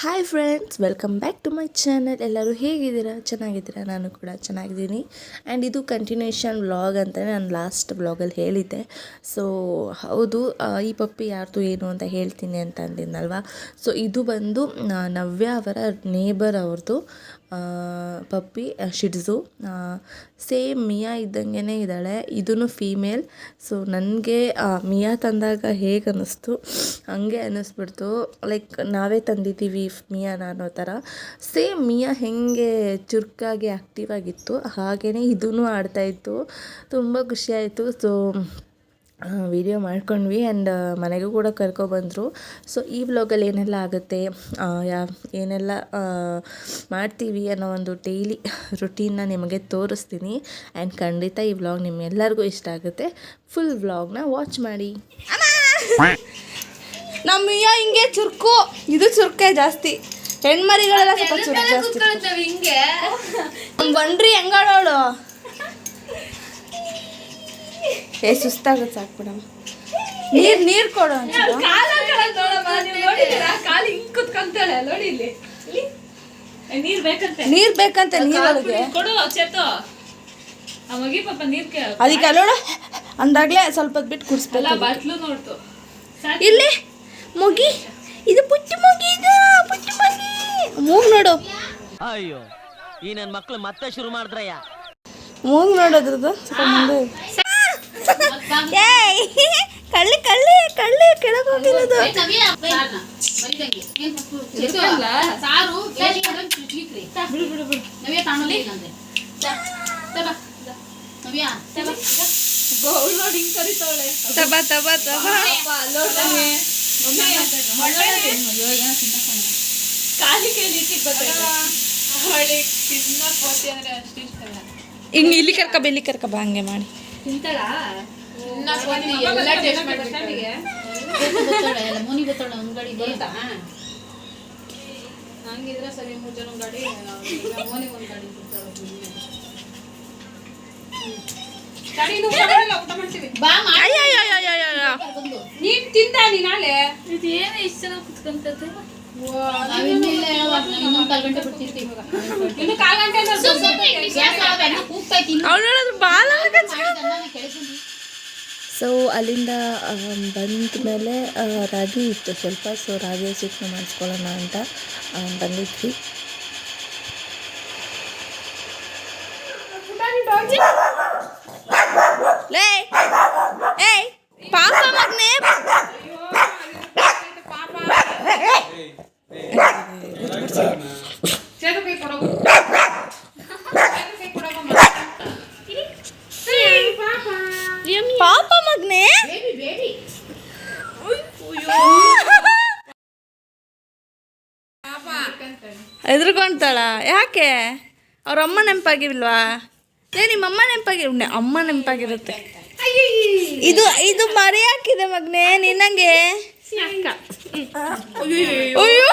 Hi friends, welcome back to my channel. ಎಲ್ಲರೂ ಹೇಗಿದ್ದೀರಾ? ಚೆನ್ನಾಗಿದ್ದೀರಾ? ನಾನು ಕೂಡ ಚೆನ್ನಾಗಿದ್ದೀನಿ. ಆ್ಯಂಡ್ ಇದು ಕಂಟಿನ್ಯೂಷನ್ ವ್ಲಾಗ್ ಅಂತಲೇ ನಾನು ಲಾಸ್ಟ್ ವ್ಲಾಗಲ್ಲಿ ಹೇಳಿದ್ದೆ. ಸೊ ಹೌದು, ಈ ಪಪ್ಪಿ ಯಾರ್ದು ಏನು ಅಂತ ಹೇಳ್ತೀನಿ ಅಂತ ಅಂದಿದ್ನಲ್ವ. ಸೊ ಇದು ಬಂದು ನವ್ಯ ಅವರ ನೇಬರ್ ಅವ್ರದ್ದು ಪಪ್ಪಿ, ಶಿಡ್ಸು. ಸೇಮ್ ಮಿಯಾ ಇದ್ದಂಗೆ ಇದ್ದಾಳೆ. ಇದೂ ಫೀಮೇಲ್. ಸೊ ನನಗೆ ಮಿಯಾ ತಂದಾಗ ಹೇಗೆ ಅನ್ನಿಸ್ತು ಹಂಗೆ ಅನ್ನಿಸ್ಬಿಡ್ತು. ಲೈಕ್ ನಾವೇ ತಂದಿದ್ದೀವಿ ಮಿಯಾನ ಅನ್ನೋ ಥರ. ಸೇಮ್ ಮಿಯಾ ಹೇಗೆ ಚುರುಕಾಗಿ ಆ್ಯಕ್ಟಿವ್ ಆಗಿತ್ತು ಹಾಗೆಯೇ ಇದೂ ಆಡ್ತಾಯಿತ್ತು. ತುಂಬ ಖುಷಿಯಾಯಿತು. ಸೊ ವಿಡಿಯೋ ಮಾಡ್ಕೊಂಡ್ವಿ ಆ್ಯಂಡ್ ಮನೆಗೂ ಕೂಡ ಕರ್ಕೊಬಂದರು. ಸೊ ಈ ವ್ಲಾಗಲ್ಲಿ ಏನೆಲ್ಲ ಆಗುತ್ತೆ, ಏನೆಲ್ಲ ಮಾಡ್ತೀವಿ ಅನ್ನೋ ಒಂದು ಡೈಲಿ ರುಟೀನ್ನ ನಿಮಗೆ ತೋರಿಸ್ತೀನಿ. ಆ್ಯಂಡ್ ಖಂಡಿತ ಈ ವ್ಲಾಗ್ ನಿಮ್ಮೆಲ್ಲರಿಗೂ ಇಷ್ಟ ಆಗುತ್ತೆ. ಫುಲ್ ವ್ಲಾಗ್ನ ವಾಚ್ ಮಾಡಿ. ನಮ್ಮ ಮಿಯಾ ಹಿಂಗೆ ಚುರುಕು, ಇದು ಚುರುಕೆ ಜಾಸ್ತಿ. ಹೆಣ್ಮರಿಗಳೆಲ್ಲ ಸ್ವಲ್ಪ ಚುರುಕು ಜಾಸ್ತಿ. ಹಿಂಗೆ ಬನ್ರಿ ಹೆಂಗಾಡೋಳು. ಸುಸ್ತಾಗುತ್ತೆ ಸಾಕು ಬಿಡಮ್ಮ. ನೀರು ಕೊಡು. ನೀರ್ ಬೇಕಂತೆ ನೀರೊಳಗೆ ಅದಕ್ಕೆ ಅಲ್ಲೋಡ ಅಂದಾಗ್ಲೇ ಸ್ವಲ್ಪ ಬಿಟ್ಟು ಕುಡಿಸ್ಬೇಕು. ಇಲ್ಲಿ ಮುಗಿ, ಇದು ಪುಟ್ಟಿ ಮುಗಿ, ಇದು ಪುಟ್ಟಿ ಮುಗಿ. ಮೂಗ್ ನೋಡು. ಅಯ್ಯೋ, ಈ ನನ್ನ ಮಕ್ಳು ಮತ್ತೆ ಶುರು ಮಾಡಿದ್ರಯ್ಯ. ಮೂಗ್ ನೋಡೋದ್ರದ್ದು ಸ್ವಲ್ಪ ಮುಂದೆ. ಕಳ್ಳಿ ಕಳ್ಳಿ ಕಳ್ಳಿ ಕೆಳಗೆ ಹೋಗಿರೋದು. ತಬಾ ತಬಾ ತಬಾ ಹಿಂಗೆ ಇಲ್ಲಿ ಕರ್ಕ ಬೆಲ್ಲಿ ಕರ್ಕ ಬಾ, ಹಂಗೆ ಮಾಡಿ. ಹಂಗಿದ್ರೆ ಸರಿ, 3 ಜನ ಗಾಡಿ ಮೋನಿ ಒಂದು ಗಾಡಿ ನೀನ್ ತಿಂದ ನೀ ನಾಳೆ ಇದು ಏನು ಇಷ್ಟು ಜನ ಕುತ್ಕೊಂತದ್ದು. ಸೊ ಅಲ್ಲಿಂದ ಬಂದ ಮೇಲೆ ರಾಗಿ ಇತ್ತು ಸ್ವಲ್ಪ. ಸೊ ರಾಗಿ ಸಿಟ್ಟು ಮಾಡಿಸ್ಕೊಳ್ಳೋಣ ಅಂತ ಬಂದಿದ್ವಿ. ಪಾಪ ಮಗನೇ, ಪಾಪ ಮಗನೇ. ಎದುರ್ಕೊಂತಾಳ ಯಾಕೆ? ಅವ್ರ ಅಮ್ಮ ನೆನಪಾಗಿಲ್ವಾ? ನಿಮ್ಮಮ್ಮ ಅಮ್ಮ ನೆನಪಾಗಿರುತ್ತೆ. ಇದು ಇದು ಮರಿ ಹಾಕಿದೆ ಮಗನೇ ನಿನ್ನಂಗೆ. ಅಯ್ಯೋ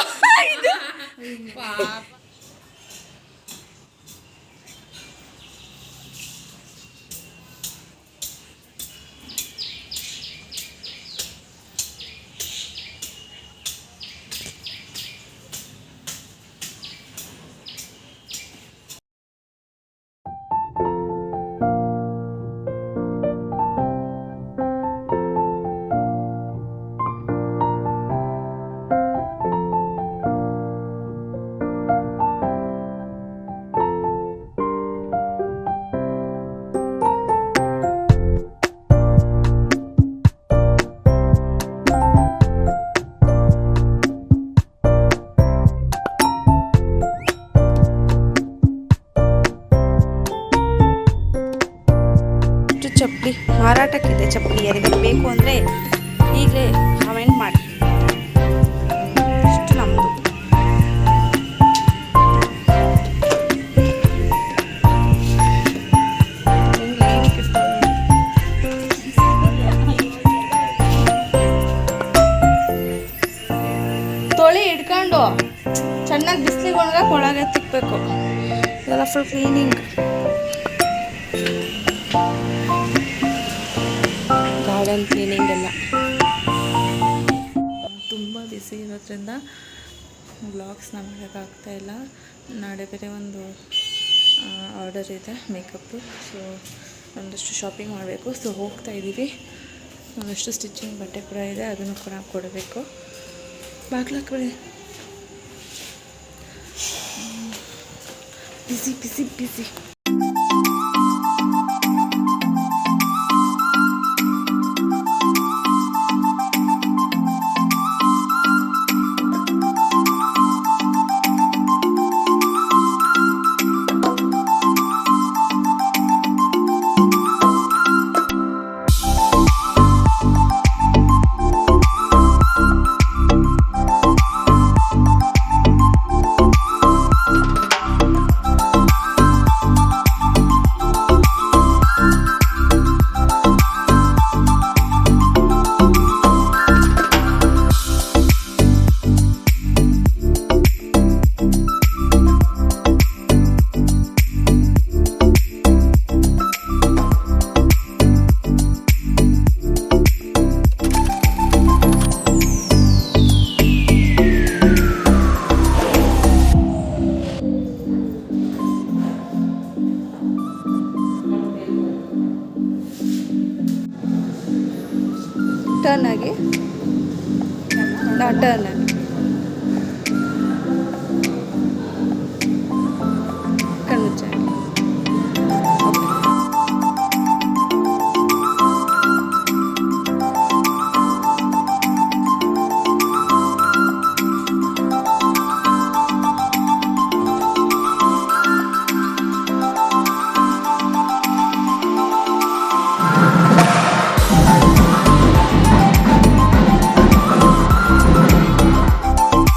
ಚಪ್ಪಲಿ ಮಾರಾಟಕ್ಕಿದೆ. ಚಪ್ಪಲಿ ಯಾರಿಗಾರು ಬೇಕು ಅಂದರೆ ಈಗಲೇ ಕಮೆಂಟ್ ಮಾಡಿ. ಇಷ್ಟು ನಮ್ಮದು. ತೊಳಿ ಹಿಡ್ಕೊಂಡು ಚೆನ್ನಾಗಿ ಬಿಸಿಲಿಗೆ ಒಣಗಕ್ಕೆ ಒಳಗೆ ತಿಕ್ಕಬೇಕು. ಇದೆಲ್ಲ ಫುಲ್ ಕ್ಲೀನಿಂಗ್. ಗಾರ್ಡನ್ ಕ್ಲೀನಿಂಗ್ ಎಲ್ಲ ಬಂದಿರೋದ್ರಿಂದ ವ್ಲಾಗ್ಸ್ನ ಮಾಡೋಕ್ಕಾಗ್ತಾಯಿಲ್ಲ. ನಾಳೆ ಬೇರೆ ಒಂದು ಆರ್ಡರ್ ಇದೆ ಮೇಕಪ್ಪು. ಸೊ ಒಂದಷ್ಟು ಶಾಪಿಂಗ್ ಮಾಡಬೇಕು. ಸೊ ಹೋಗ್ತಾಯಿದ್ದೀವಿ. ಒಂದಷ್ಟು ಸ್ಟಿಚಿಂಗ್ ಬಟ್ಟೆ ಕೂಡ ಇದೆ, ಅದನ್ನು ಕೂಡ ಕೊಡಬೇಕು. ಬಾಗ್ಲಾಕ್ಬಿಡಿ. ಬಿಸಿ ಬಿಸಿ ಬಿಸಿ. ಟರ್ನ್ ಆಗಿ ಟರ್ನ್ ಆಗಿ ಕಣ್ಮುಚ್ಚಾಗಿ.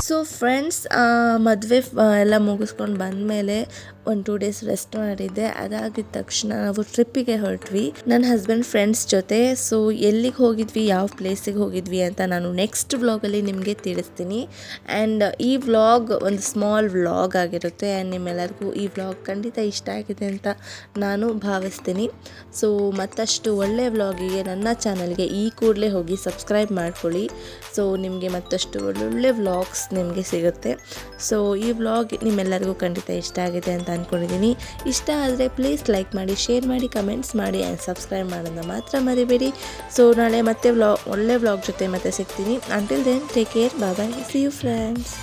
ಸೊ ಫ್ರೆಂಡ್ಸ್, ಮದುವೆ ಎಲ್ಲ ಮುಗಿಸ್ಕೊಂಡು ಬಂದಮೇಲೆ 1-2 ಡೇಸ್ ರೆಸ್ಟ್ ಮಾಡಿದ್ದೆ. ಅದಾಗಿದ ತಕ್ಷಣ ನಾವು ಟ್ರಿಪ್ಪಿಗೆ ಹೊರಟ್ವಿ ನನ್ನ ಹಸ್ಬೆಂಡ್ ಫ್ರೆಂಡ್ಸ್ ಜೊತೆ. ಸೊ ಎಲ್ಲಿಗೆ ಹೋಗಿದ್ವಿ, ಯಾವ ಪ್ಲೇಸಿಗೆ ಹೋಗಿದ್ವಿ ಅಂತ ನಾನು ನೆಕ್ಸ್ಟ್ ವ್ಲಾಗಲ್ಲಿ ನಿಮಗೆ ತಿಳಿಸ್ತೀನಿ. ಆ್ಯಂಡ್ ಈ ವ್ಲಾಗ್ ಒಂದು ಸ್ಮಾಲ್ ವ್ಲಾಗ್ ಆಗಿರುತ್ತೆ. ಆ್ಯಂಡ್ ನಿಮ್ಮೆಲ್ಲರಿಗೂ ಈ ವ್ಲಾಗ್ ಖಂಡಿತ ಇಷ್ಟ ಆಗಿದೆ ಅಂತ ನಾನು ಭಾವಿಸ್ತೀನಿ. ಸೊ ಮತ್ತಷ್ಟು ಒಳ್ಳೆಯ ವ್ಲಾಗಿಗೆ ನನ್ನ ಚಾನಲ್ಗೆ ಈ ಕೂಡಲೇ ಹೋಗಿ ಸಬ್ಸ್ಕ್ರೈಬ್ ಮಾಡ್ಕೊಳ್ಳಿ. ಸೊ ನಿಮಗೆ ಮತ್ತಷ್ಟು ಒಳ್ಳೊಳ್ಳೆ ವ್ಲಾಗ್ಸ್ ನಿಮಗೆ ಸಿಗುತ್ತೆ. ಸೊ ಈ ವ್ಲಾಗ್ ನಿಮ್ಮೆಲ್ಲರಿಗೂ ಖಂಡಿತ ಇಷ್ಟ ಆಗಿದೆ ಅಂತ ಅಂದ್ಕೊಂಡಿದ್ದೀನಿ. ಇಷ್ಟ ಆದರೆ ಪ್ಲೀಸ್ ಲೈಕ್ ಮಾಡಿ, ಶೇರ್ ಮಾಡಿ, ಕಮೆಂಟ್ಸ್ ಮಾಡಿ ಆ್ಯಂಡ್ ಸಬ್ಸ್ಕ್ರೈಬ್ ಮಾಡೋದನ್ನ ಮಾತ್ರ ಮರಿಬೇಡಿ. ಸೊ ನಾಳೆ ಮತ್ತೆ ಒಳ್ಳೆ ವ್ಲಾಗ್ ಜೊತೆ ಮತ್ತೆ ಸಿಗ್ತೀನಿ. Until then take care, bye bye, see you friends.